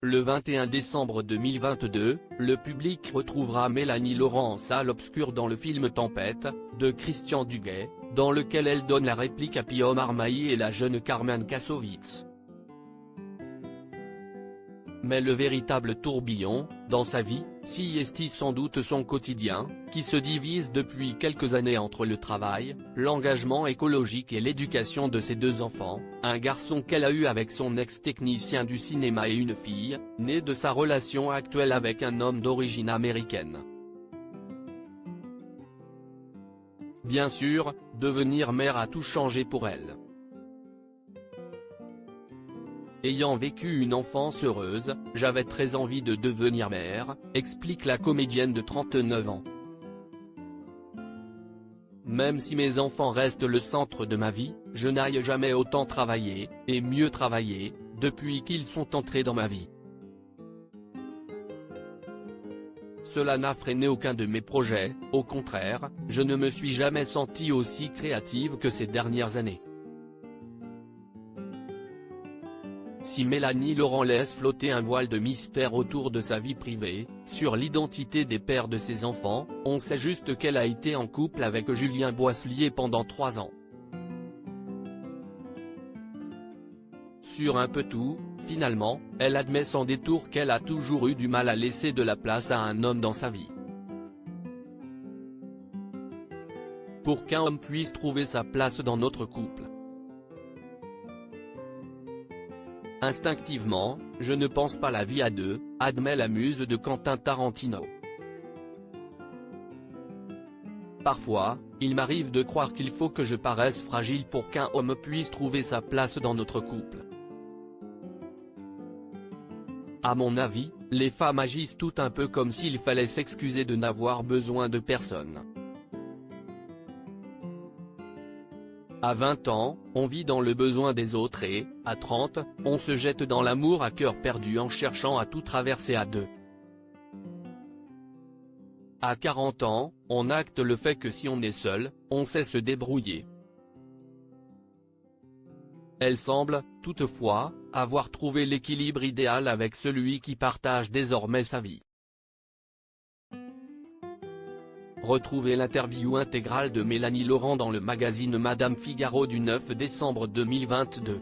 Le 21 décembre 2022, le public retrouvera Mélanie Laurent en salle obscure dans le film Tempête, de Christian Duguay, dans lequel elle donne la réplique à Pio Marmaille et la jeune Carmen Kassovitz. Mais le véritable tourbillon, dans sa vie, si est sans doute son quotidien, qui se divise depuis quelques années entre le travail, l'engagement écologique et l'éducation de ses 2 enfants, un garçon qu'elle a eu avec son ex-technicien du cinéma et une fille, née de sa relation actuelle avec un homme d'origine américaine. Bien sûr, devenir mère a tout changé pour elle. Ayant vécu une enfance heureuse, j'avais très envie de devenir mère, explique la comédienne de 39 ans. Même si mes enfants restent le centre de ma vie, je n'aille jamais autant travailler, et mieux travailler, depuis qu'ils sont entrés dans ma vie. Cela n'a freiné aucun de mes projets, au contraire, je ne me suis jamais sentie aussi créative que ces dernières années. Si Mélanie Laurent laisse flotter un voile de mystère autour de sa vie privée, sur l'identité des pères de ses enfants, on sait juste qu'elle a été en couple avec Julien Boisselier pendant 3 ans. Sur un peu tout, finalement, elle admet sans détour qu'elle a toujours eu du mal à laisser de la place à un homme dans sa vie. Pour qu'un homme puisse trouver sa place dans notre couple. Instinctivement, je ne pense pas la vie à 2, admet la muse de Quentin Tarantino. Parfois, il m'arrive de croire qu'il faut que je paraisse fragile pour qu'un homme puisse trouver sa place dans notre couple. À mon avis, les femmes agissent tout un peu comme s'il fallait s'excuser de n'avoir besoin de personne. À 20 ans, on vit dans le besoin des autres et, à 30, on se jette dans l'amour à cœur perdu en cherchant à tout traverser à 2. À 40 ans, on acte le fait que si on est seul, on sait se débrouiller. Elle semble, toutefois, avoir trouvé l'équilibre idéal avec celui qui partage désormais sa vie. Retrouvez l'interview intégrale de Mélanie Laurent dans le magazine Madame Figaro du 9 décembre 2022.